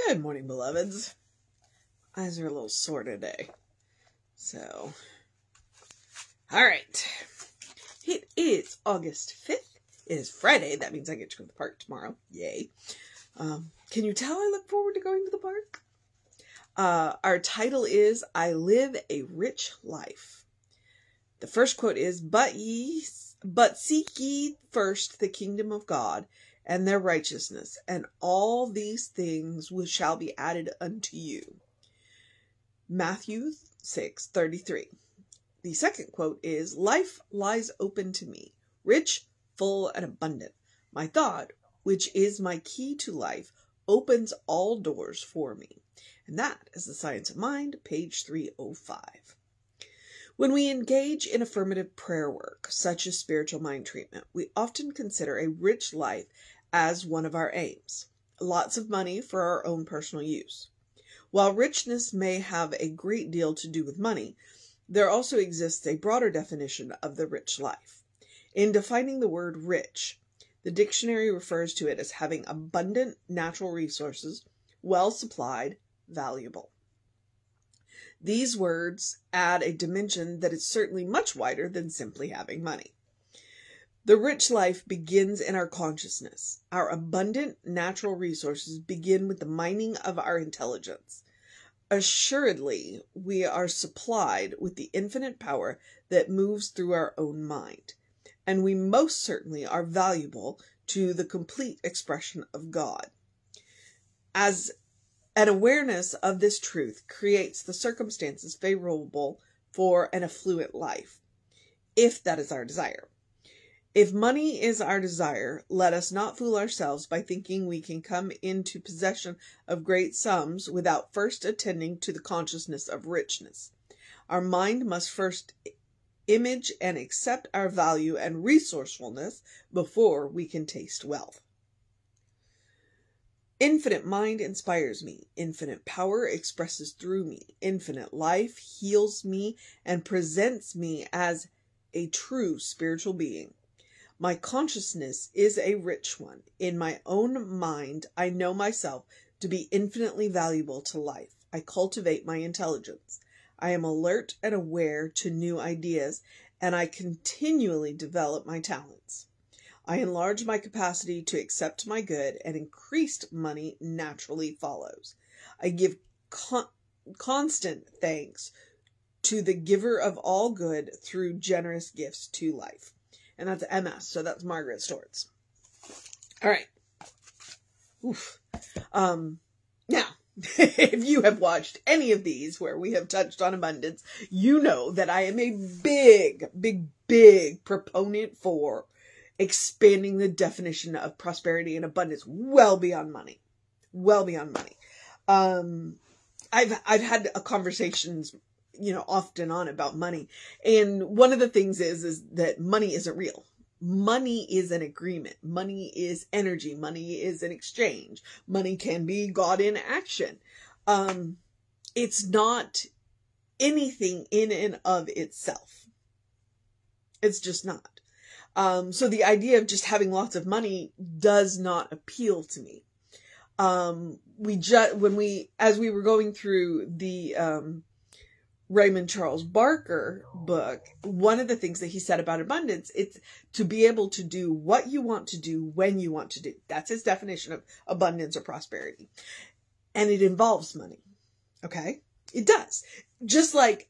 Good morning, beloveds. Eyes are a little sore today. So, alright. It is August 5th. It is Friday. That means I get to go to the park tomorrow. Yay. Can you tell I look forward to going to the park? Our title is, I Live a Rich Life. The first quote is, But seek ye first the kingdom of God and their righteousness, and all these things shall be added unto you. Matthew 6:33. The second quote is, Life lies open to me, rich, full, and abundant. My thought, which is my key to life, opens all doors for me. And that is The Science of Mind, page 305. When we engage in affirmative prayer work, such as spiritual mind treatment, we often consider a rich life as one of our aims. Lots of money for our own personal use. While richness may have a great deal to do with money, there also exists a broader definition of the rich life. In defining the word rich, the dictionary refers to it as having abundant natural resources, well supplied, valuable. These words add a dimension that is certainly much wider than simply having money. The rich life begins in our consciousness. Our abundant natural resources begin with the mining of our intelligence. Assuredly, we are supplied with the infinite power that moves through our own mind, and we most certainly are valuable to the complete expression of God. As an awareness of this truth creates the circumstances favorable for an affluent life, if that is our desire. If money is our desire, let us not fool ourselves by thinking we can come into possession of great sums without first attending to the consciousness of richness. Our mind must first image and accept our value and resourcefulness before we can taste wealth. Infinite mind inspires me. Infinite power expresses through me. Infinite life heals me and presents me as a true spiritual being. My consciousness is a rich one. In my own mind, I know myself to be infinitely valuable to life. I cultivate my intelligence. I am alert and aware to new ideas, and I continually develop my talents. I enlarge my capacity to accept my good, and increased money naturally follows. I give constant thanks to the giver of all good through generous gifts to life. And that's MS, so that's Margaret Stortz. All right. Oof. Now, if you have watched any of these where we have touched on abundance, you know that I am a big proponent for expanding the definition of prosperity and abundance well beyond money. Well beyond money. I've had conversations, off and on about money. And one of the things is that money isn't real. Money is an agreement. Money is energy. Money is an exchange. Money can be God in action. It's not anything in and of itself. It's just not. So the idea of just having lots of money does not appeal to me. As we were going through the, Raymond Charles Barker book, one of the things that he said about abundance, it's to be able to do what you want to do when you want to do. That's his definition of abundance or prosperity. And it involves money. Okay? It does. Just like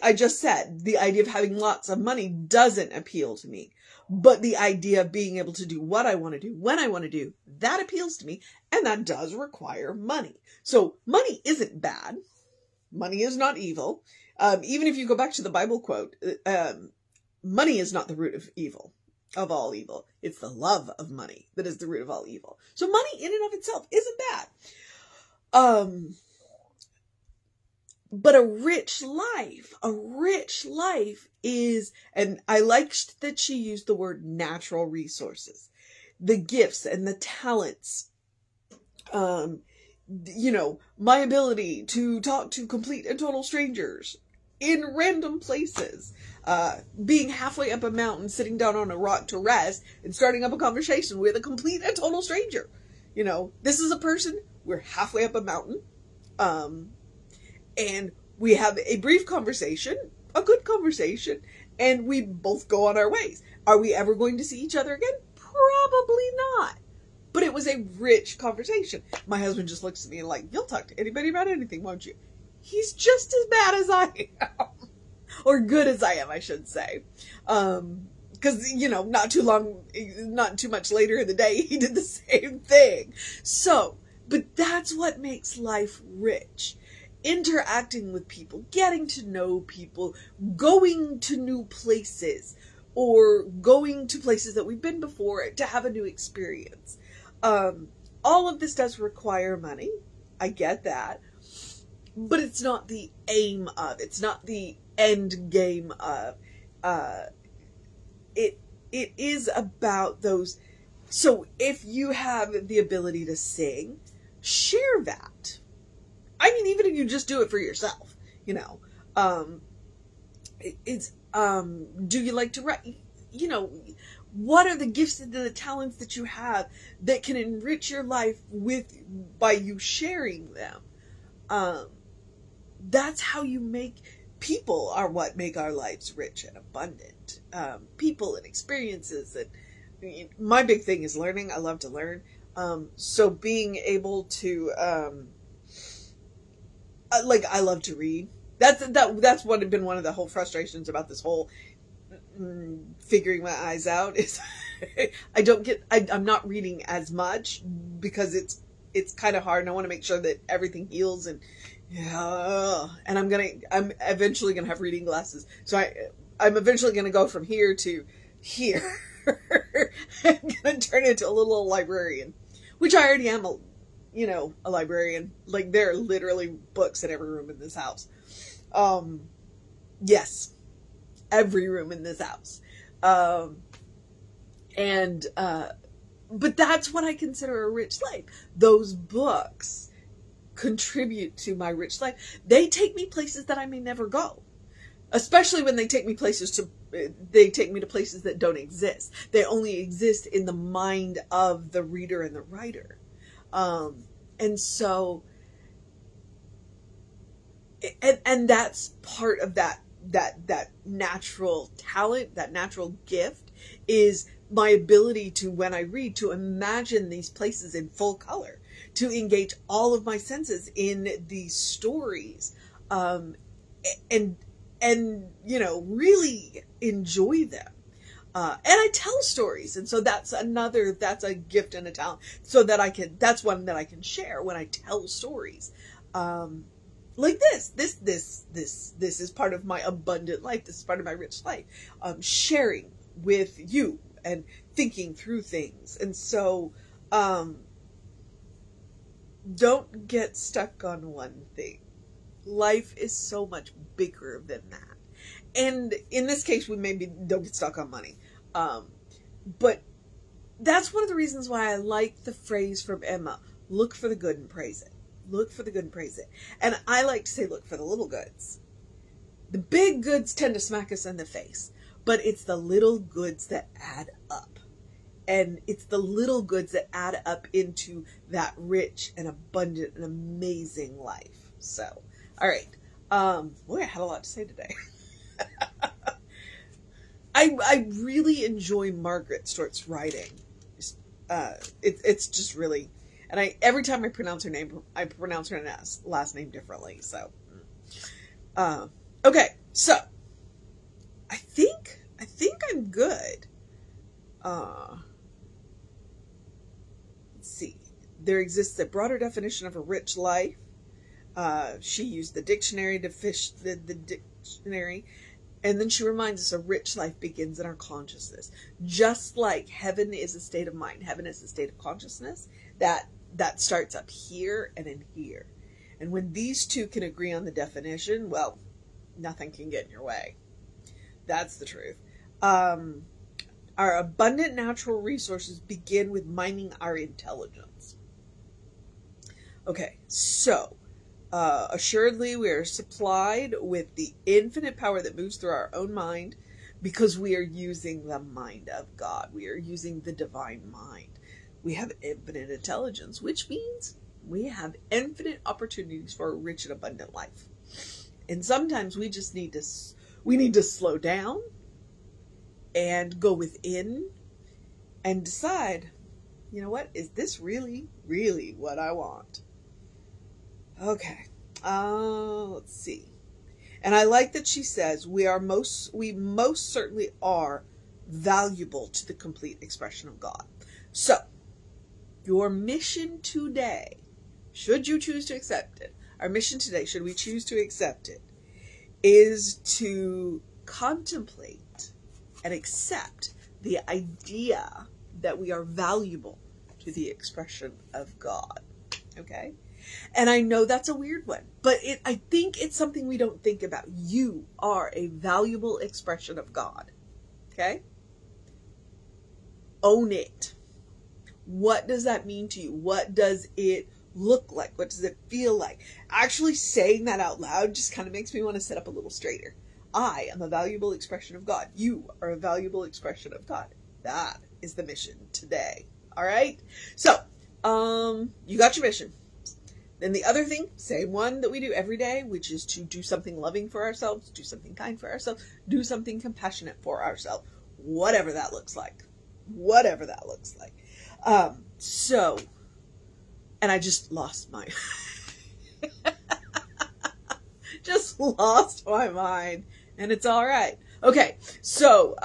I just said, the idea of having lots of money doesn't appeal to me. But the idea of being able to do what I want to do, when I want to do, that appeals to me. And that does require money. So money isn't bad. Money is not evil. Even if you go back to the Bible quote, money is not the root of evil, of all evil. It's the love of money that is the root of all evil. So money in and of itself isn't bad. But a rich life is, and I liked that she used the word natural resources, the gifts and the talents, my ability to talk to complete and total strangers in random places, being halfway up a mountain, sitting down on a rock to rest and starting up a conversation with a complete and total stranger. This is a person we're halfway up a mountain, and we have a brief conversation, a good conversation, and we both go on our ways. Are we ever going to see each other again? Probably not. But it was a rich conversation. My husband just looks at me and like, you'll talk to anybody about anything, won't you? He's just as bad as I am. Or good as I am, I should say. Because, not too much later in the day, he did the same thing. So, but that's what makes life rich. Interacting with people, getting to know people, going to new places, or going to places that we've been before to have a new experience. All of this does require money. I get that. But it's not the aim of, it's not the end game of, it is about those. So if you have the ability to sing, share that. I mean, even if you just do it for yourself, do you like to write? What are the gifts and the talents that you have that can enrich your life by you sharing them? That's how you people are what make our lives rich and abundant. People and experiences. And my big thing is learning. I love to learn. So being able to, I love to read. That's been one of the whole frustrations about this whole figuring my eyes out is I'm not reading as much because it's kind of hard, and I want to make sure that everything heals, and I'm eventually gonna have reading glasses, so I'm eventually gonna go from here to here. I'm gonna turn into a little librarian, which I already am a librarian. Like, there are literally books in every room in this house. Yes, every room in this house. But that's what I consider a rich life. Those books contribute to my rich life. They take me places that I may never go. Especially when they take me to places that don't exist. They only exist in the mind of the reader and the writer. And so, and that's part of that natural talent, that natural gift, is my ability to, when I read, to imagine these places in full color, to engage all of my senses in these stories, and really enjoy them. And I tell stories. And so that's a gift and a talent, so that that's one that I can share when I tell stories. Like this is part of my abundant life. This is part of my rich life. Sharing with you and thinking through things. And so, don't get stuck on one thing. Life is so much bigger than that. And in this case, we maybe don't get stuck on money. But that's one of the reasons why I like the phrase from Emma, look for the good and praise it. Look for the good and praise it. And I like to say, look for the little goods. The big goods tend to smack us in the face, but it's the little goods that add up. And it's the little goods that add up into that rich and abundant and amazing life. So, all right. Boy, I had a lot to say today. I really enjoy Margaret Stortz writing. It's just really, and every time I pronounce her name, I pronounce her last name differently. So, okay, so I think I'm good. Let's see. There exists a broader definition of a rich life. She used the dictionary to fish the dictionary. And then she reminds us a rich life begins in our consciousness. Just like heaven is a state of mind. Heaven is a state of consciousness. That starts up here and in here. And when these two can agree on the definition, well, nothing can get in your way. That's the truth. Our abundant natural resources begin with mining our intelligence. Okay, so assuredly, we are supplied with the infinite power that moves through our own mind because we are using the mind of God. We are using the divine mind. We have infinite intelligence, which means We have infinite opportunities for a rich and abundant life. And sometimes we just need to slow down and go within and decide, you know what, is this really, really what I want? Okay. Let's see. And I like that she says we most certainly are valuable to the complete expression of God. So, your mission today, should you choose to accept it, our mission today, should we choose to accept it, is to contemplate and accept the idea that we are valuable to the expression of God. Okay? And I know that's a weird one, but I think it's something we don't think about. You are a valuable expression of God. Okay? Own it. What does that mean to you? What does it look like? What does it feel like? Actually saying that out loud just kind of makes me want to sit up a little straighter. I am a valuable expression of God. You are a valuable expression of God. That is the mission today. All right? So, you got your mission. Then the other thing, same one that we do every day, which is to do something loving for ourselves, do something kind for ourselves, do something compassionate for ourselves, whatever that looks like. Whatever that looks like. And I just lost my, just lost my mind, and it's all right. Okay, so,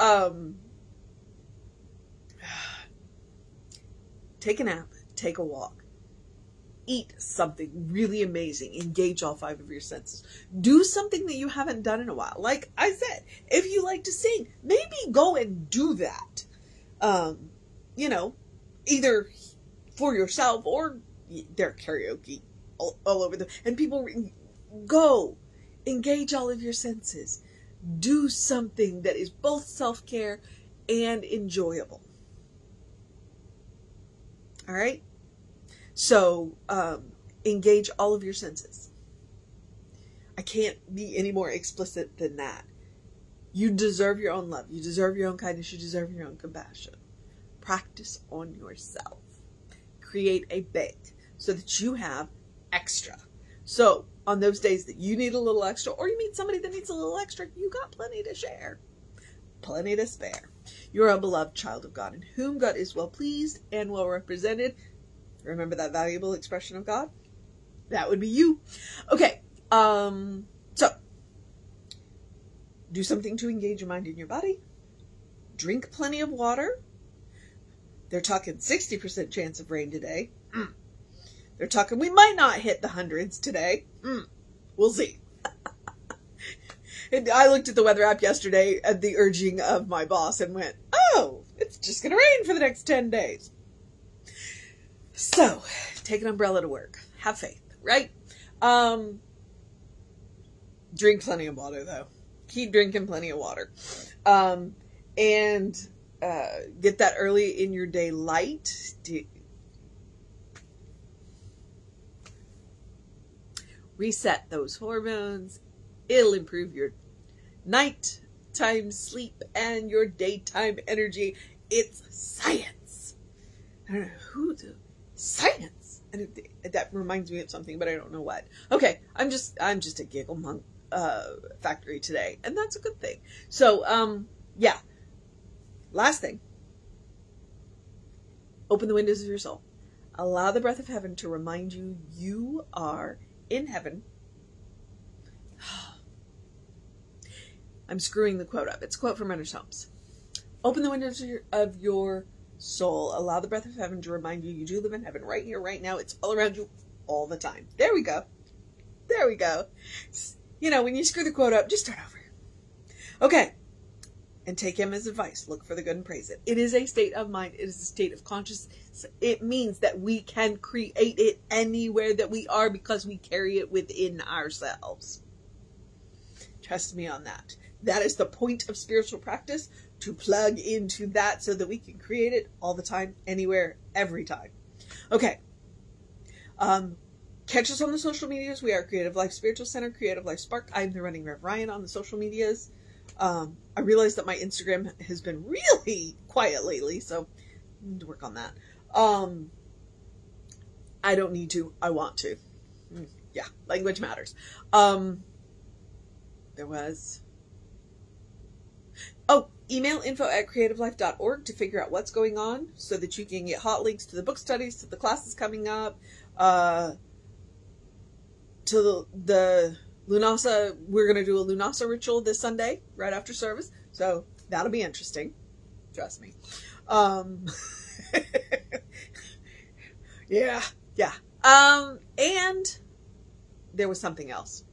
take a nap, take a walk, eat something really amazing, engage all 5 of your senses, do something that you haven't done in a while. Like I said, if you like to sing, maybe go and do that. Either for yourself or they're karaoke all over and people go engage all of your senses. Do something that is both self-care and enjoyable. All right. So, engage all of your senses. I can't be any more explicit than that. You deserve your own love. You deserve your own kindness. You deserve your own compassion. Practice on yourself. Create a bank so that you have extra. So on those days that you need a little extra, or you meet somebody that needs a little extra, you got plenty to share. Plenty to spare. You're a beloved child of God in whom God is well pleased and well represented. Remember that valuable expression of God? That would be you. Okay. So do something to engage your mind and your body. Drink plenty of water. They're talking 60% chance of rain today. They're talking we might not hit the hundreds today. We'll see. And I looked at the weather app yesterday at the urging of my boss and went, oh, it's just going to rain for the next 10 days. So, take an umbrella to work. Have faith, right? Drink plenty of water, though. Keep drinking plenty of water. And get that early in your day light. Reset those hormones. It'll improve your nighttime sleep and your daytime energy. It's science. I don't know who the science. And that reminds me of something, but I don't know what. Okay, I'm just a giggle monk factory today, and that's a good thing. So, yeah. Last thing. Open the windows of your soul. Allow the breath of heaven to remind you you are in heaven. I'm screwing the quote up. It's a quote from Renner's Homes. Open the windows of your soul. Allow the breath of heaven to remind you you do live in heaven right here, right now. It's all around you all the time. There we go. There we go. You know, when you screw the quote up, just start over. Okay. And take him as advice. Look for the good and praise it. It is a state of mind. It is a state of consciousness. It means that we can create it anywhere that we are because we carry it within ourselves. Trust me on that. That is the point of spiritual practice, to plug into that so that we can create it all the time, anywhere, every time. Okay. Catch us on the social medias. We are Creative Life Spiritual Center, Creative Life Spark. I'm the running Rev Ryan on the social medias. I realized that my Instagram has been really quiet lately, so I need to work on that. I don't need to. I want to. Yeah, language matters. There was... Oh, email info@creativelife.org to figure out what's going on so that you can get hot links to the book studies, to the classes coming up, to the Lunasa. We're going to do a Lunasa ritual this Sunday right after service. So that'll be interesting. Trust me. Yeah. And there was something else.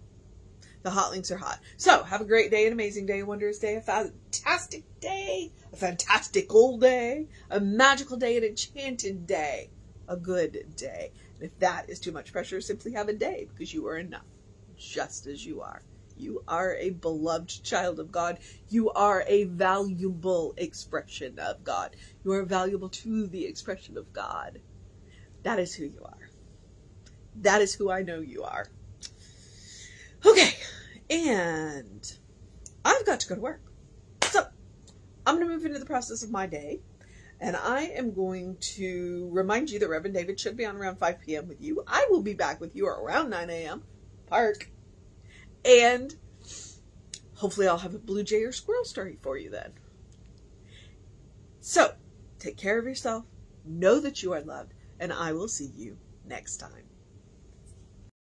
The hot links are hot. So have a great day, an amazing day, a wondrous day, a fantastic day, a fantastical day, a magical day, an enchanted day, a good day. And if that is too much pressure, simply have a day, because you are enough, just as you are. You are a beloved child of God. You are a valuable expression of God. You are valuable to the expression of God. That is who you are. That is who I know you are. Okay, and I've got to go to work. So I'm going to move into the process of my day, and I am going to remind you that Reverend David should be on around 5 p.m. with you. I will be back with you around 9 a.m. Park. And hopefully I'll have a blue jay or squirrel story for you then. So, take care of yourself, know that you are loved, and I will see you next time.